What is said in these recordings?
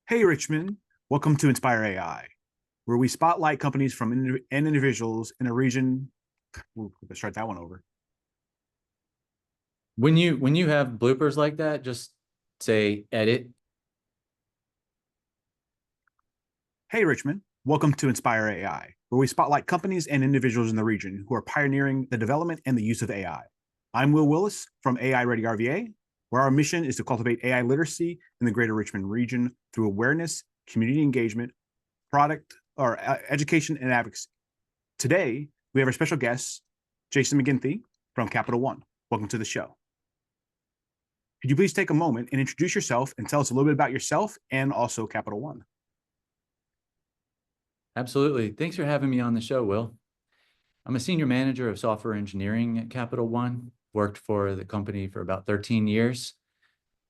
Hey, Richmond. Welcome to Inspire AI, where we spotlight companies and individuals in a region. Let's start that one over. When you have bloopers like that, just say edit. Hey, Richmond. Welcome to Inspire AI, where we spotlight companies and individuals in the region who are pioneering the development and the use of AI. I'm Will Willis from AI Ready RVA, where our mission is to cultivate AI literacy in the greater Richmond region through awareness, community engagement, product or education, and advocacy. Today, we have our special guest, Jason McGinthy from Capital One. Welcome to the show. Could you please take a moment and introduce yourself and tell us a little bit about yourself and also Capital One? Absolutely. Thanks for having me on the show, Will. I'm a senior manager of software engineering at Capital One, worked for the company for about 13 years.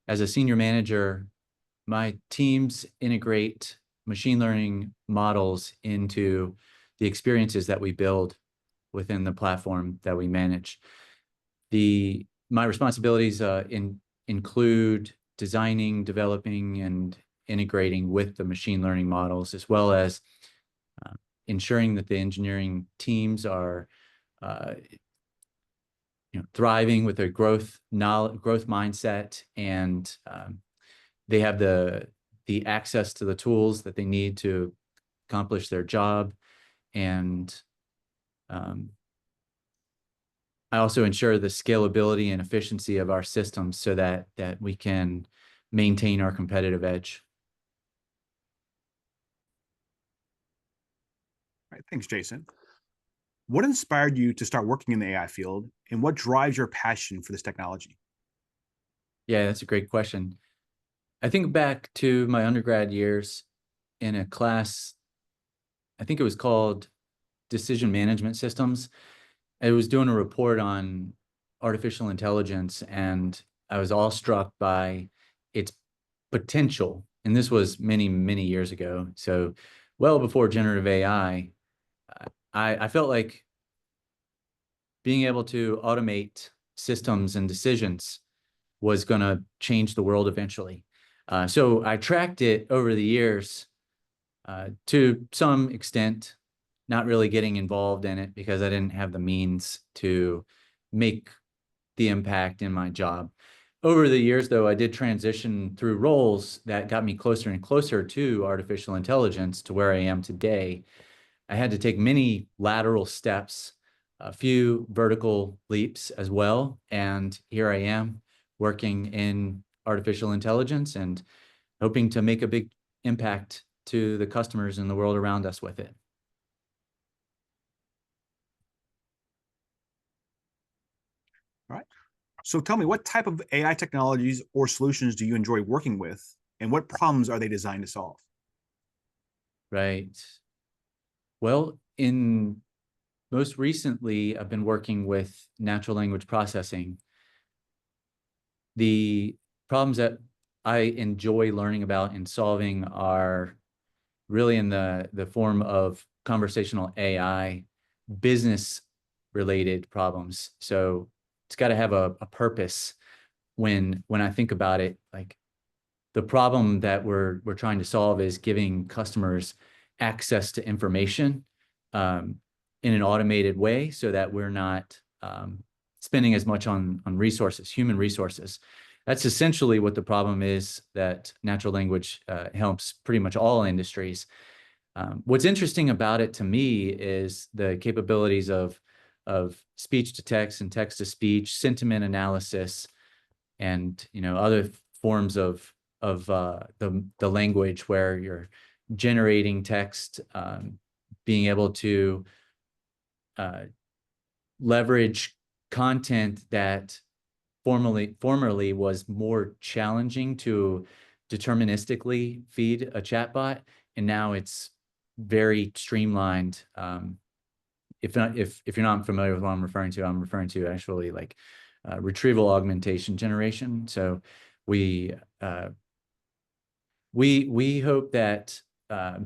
As a senior manager, my teams integrate machine learning models into the experiences that we build within the platform that we manage. My responsibilities include designing, developing, and integrating with the machine learning models, as well as ensuring that the engineering teams are thriving with a growth mindset, and they have the access to the tools that they need to accomplish their job. And I also ensure the scalability and efficiency of our systems so that we can maintain our competitive edge. All right, thanks, Jason. What inspired you to start working in the AI field, and what drives your passion for this technology? Yeah, that's a great question. I think back to my undergrad years in a class, I think it was called Decision Management Systems. I was doing a report on artificial intelligence, and I was awestruck by its potential. And this was many, many years ago. So well before generative AI, I felt like being able to automate systems and decisions was going to change the world eventually. So I tracked it over the years to some extent, not really getting involved in it because I didn't have the means to make the impact in my job. Over the years, though, I did transition through roles that got me closer and closer to artificial intelligence to where I am today. I had to take many lateral steps, a few vertical leaps as well. And here I am working in artificial intelligence and hoping to make a big impact to the customers in the world around us with it. All right. So tell me, what type of AI technologies or solutions do you enjoy working with, and what problems are they designed to solve? Right. Well, in most recently, I've been working with natural language processing. The problems that I enjoy learning about and solving are really in the form of conversational AI, business related problems. So it's got to have a purpose when I think about it. Like, the problem that we're trying to solve is giving customers access to information in an automated way so that we're not spending as much on resources, human resources. That's essentially what the problem is that natural language helps pretty much all industries. What's interesting about it to me is the capabilities of speech to text and text to speech, sentiment analysis, and other forms of the language where you're generating text, being able to leverage content that formerly was more challenging to deterministically feed a chatbot, and now it's very streamlined. If you're not familiar with what I'm referring to actually like retrieval augmentation generation. So we hope that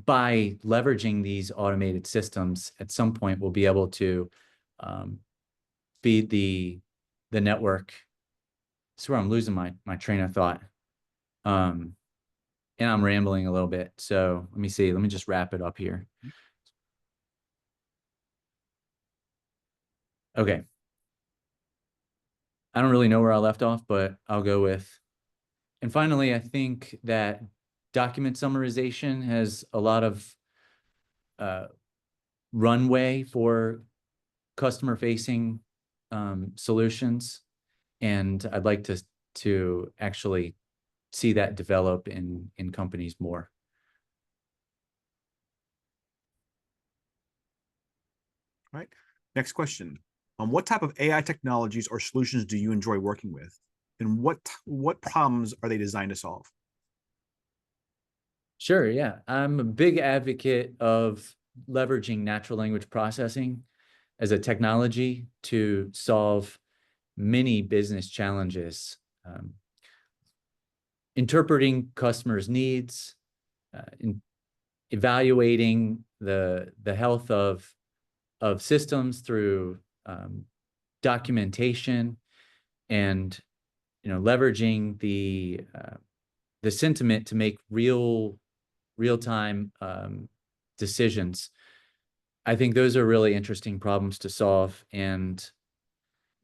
by leveraging these automated systems, at some point we'll be able to feed the network. That's where I'm losing my train of thought. and I'm rambling a little bit. So let me see. Let me just wrap it up here. Okay. I don't really know where I left off, but I'll go with. And finally, I think that document summarization has a lot of uh, runway for customer-facing solutions, and I'd like to actually see that develop in companies more. All right. Next question. What type of AI technologies or solutions do you enjoy working with? And what problems are they designed to solve? Sure, yeah. I'm a big advocate of leveraging natural language processing as a technology to solve many business challenges. Interpreting customers' needs, evaluating the health of systems through documentation, and leveraging the sentiment to make real-time decisions. I think those are really interesting problems to solve, and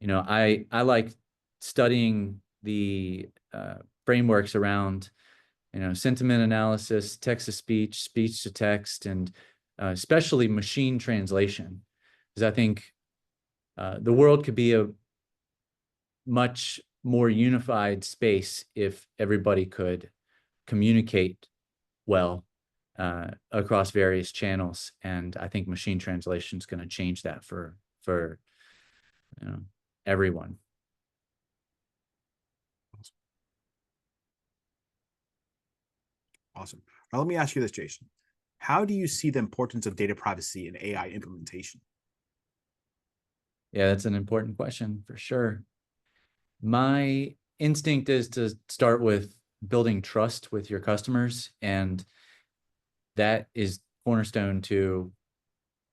I like studying the frameworks around sentiment analysis, text to speech, speech to text, and especially machine translation, because I think the world could be a much more unified space if everybody could communicate well across various channels. And I think machine translation is going to change that for everyone. Awesome. Now, let me ask you this, Jason. How do you see the importance of data privacy in AI implementation? Yeah, that's an important question for sure. My instinct is to start with building trust with your customers, and that is cornerstone to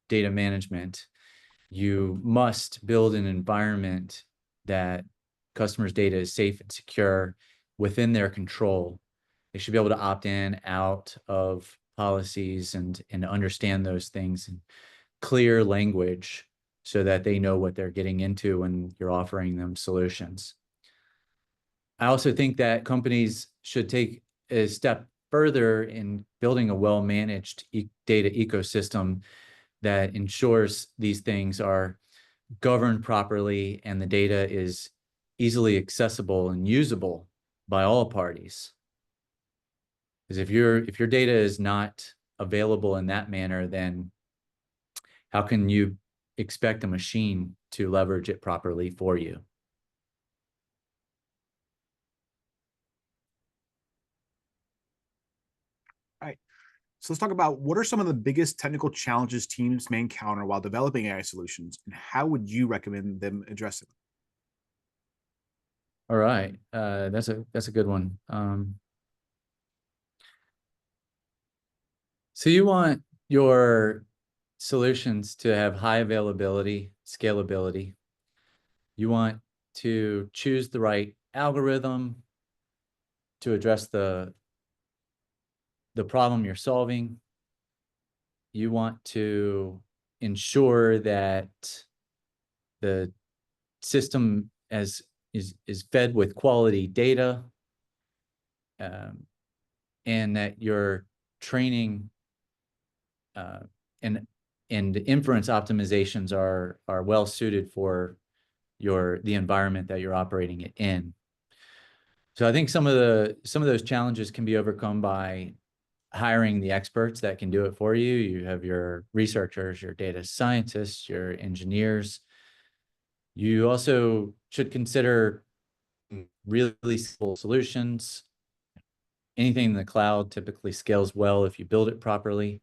data management. You must build an environment that customers' data is safe and secure within their control. They should be able to opt in, out of policies, and understand those things in clear language so that they know what they're getting into when you're offering them solutions. I also think that companies should take a step further in building a well-managed data ecosystem that ensures these things are governed properly and the data is easily accessible and usable by all parties. Because if your data is not available in that manner, then how can you expect a machine to leverage it properly for you? All right. So let's talk about what are some of the biggest technical challenges teams may encounter while developing AI solutions, and how would you recommend them addressing them? All right, that's a good one. So you want your solutions to have high availability, scalability. You want to choose the right algorithm to address the problem you're solving. You want to ensure that the system is fed with quality data, and that your training uh, and inference optimizations are well suited for the environment that you're operating it in. So I think some of those challenges can be overcome by hiring the experts that can do it for you. You have your researchers, your data scientists, your engineers. You also should consider really simple solutions. Anything in the cloud typically scales well if you build it properly.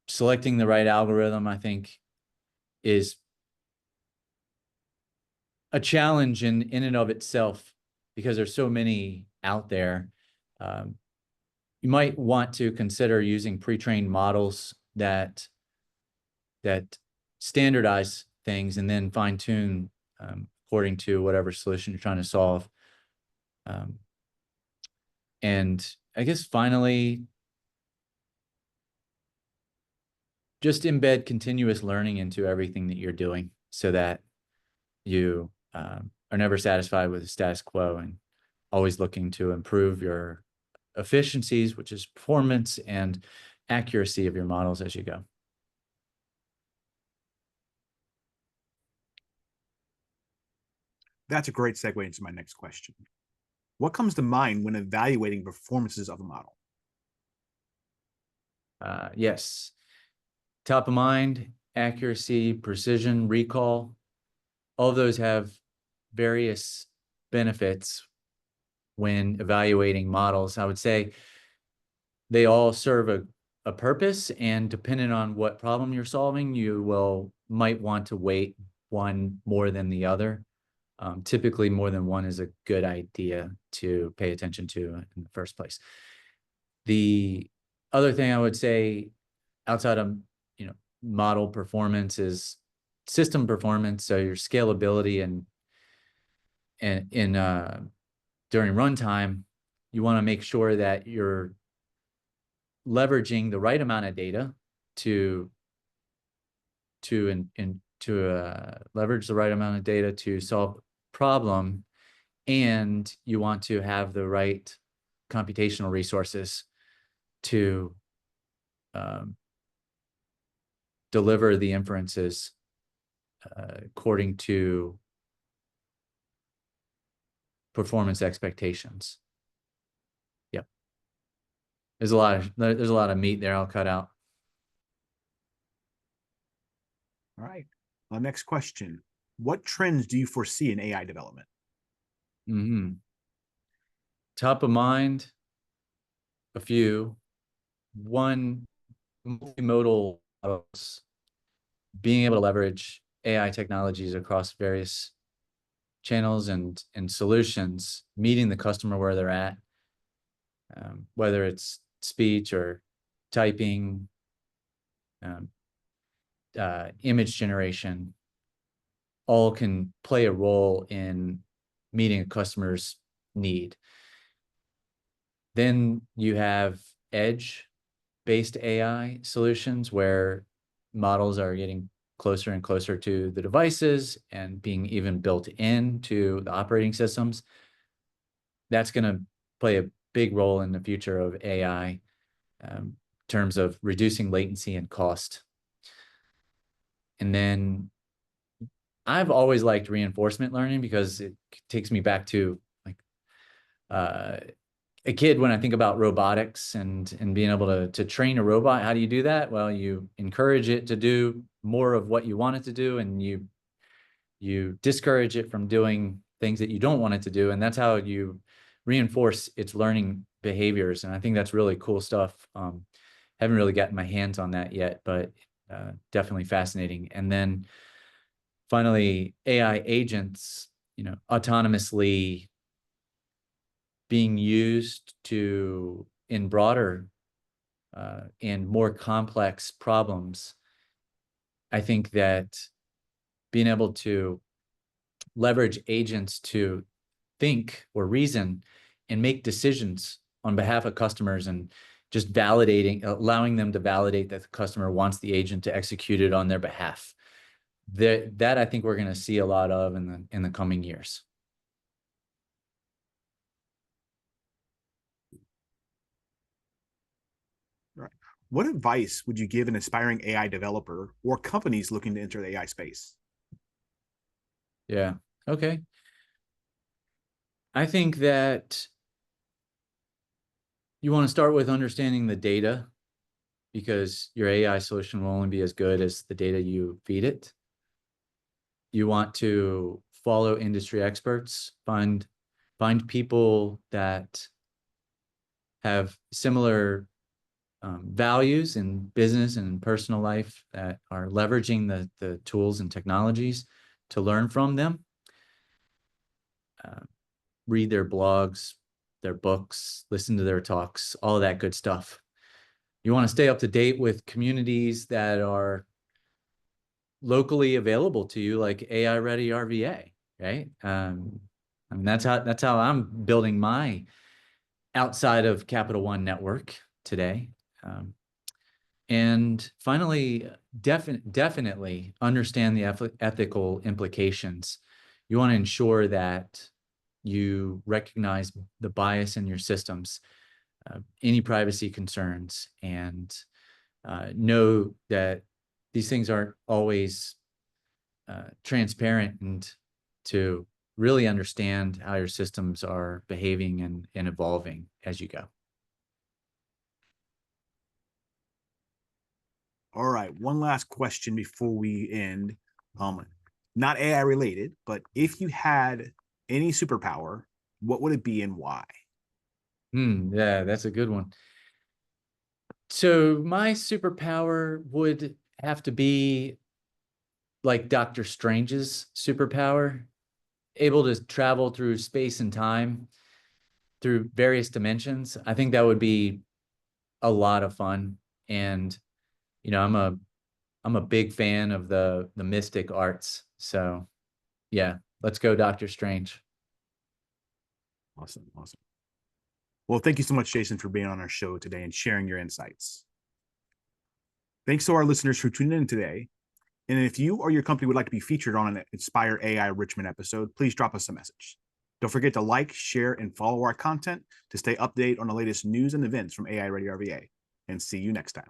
Selecting the right algorithm, I think, is a challenge in and of itself because there's so many out there. You might want to consider using pre-trained models that standardize things and then fine-tune according to whatever solution you're trying to solve. And I guess finally, just embed continuous learning into everything that you're doing so that you are never satisfied with the status quo and always looking to improve your efficiencies, which is performance and accuracy of your models as you go. That's a great segue into my next question. What comes to mind when evaluating performances of a model? Yes, top of mind, accuracy, precision, recall, all of those have various benefits when evaluating models. I would say they all serve a purpose, and depending on what problem you're solving, you might want to weight one more than the other. Typically, more than one is a good idea to pay attention to in the first place. The other thing I would say outside of model performance is system performance. So your scalability and during runtime, you want to make sure that you're leveraging the right amount of data to leverage the right amount of data to solve a problem, and you want to have the right computational resources to deliver the inferences according to performance expectations. Yep. There's a lot of meat there I'll cut out. All right. Next question. What trends do you foresee in AI development? Top of mind, a few. One, multimodal models, being able to leverage AI technologies across various channels and solutions, meeting the customer where they're at, whether it's speech or typing, image generation, all can play a role in meeting a customer's need. Then you have edge-based AI solutions where models are getting closer and closer to the devices and being even built into the operating systems. That's going to play a big role in the future of AI in terms of reducing latency and cost. And then I've always liked reinforcement learning because it takes me back to like a kid when I think about robotics and being able to train a robot. How do you do that? Well, you encourage it to do more of what you want it to do, and you discourage it from doing things that you don't want it to do, and that's how you reinforce its learning behaviors. And I think that's really cool stuff. Haven't really gotten my hands on that yet, but definitely fascinating. And then finally, AI agents, autonomously being used in broader and more complex problems. I think that being able to leverage agents to think or reason and make decisions on behalf of customers, and just allowing them to validate that the customer wants the agent to execute it on their behalf. That I think we're going to see a lot of in the coming years. Right. What advice would you give an aspiring AI developer or companies looking to enter the AI space? Yeah. Okay. I think that you want to start with understanding the data, because your AI solution will only be as good as the data you feed it. You want to follow industry experts, find people that have similar values in business and in personal life that are leveraging the tools and technologies to learn from them. Read their blogs, their books, listen to their talks, all of that good stuff. You want to stay up to date with communities that are locally available to you, like AI Ready RVA, right? I mean, that's how I'm building my outside of Capital One network today. And finally, definitely understand the ethical implications. You want to ensure that you recognize the bias in your systems, any privacy concerns, and know that these things aren't always transparent, and to really understand how your systems are behaving and evolving as you go. All right, one last question before we end. Not AI related, but if you had any superpower, what would it be and why? Yeah, that's a good one. So my superpower would have to be like Doctor Strange's superpower, able to travel through space and time, through various dimensions. I think that would be a lot of fun. And I'm a big fan of the mystic arts. So yeah, let's go Doctor Strange. Awesome, awesome. Well, thank you so much, Jason, for being on our show today and sharing your insights. Thanks to our listeners for tuning in today. And if you or your company would like to be featured on an Inspire AI Richmond episode, please drop us a message. Don't forget to like, share, and follow our content to stay updated on the latest news and events from AI Ready RVA. And see you next time.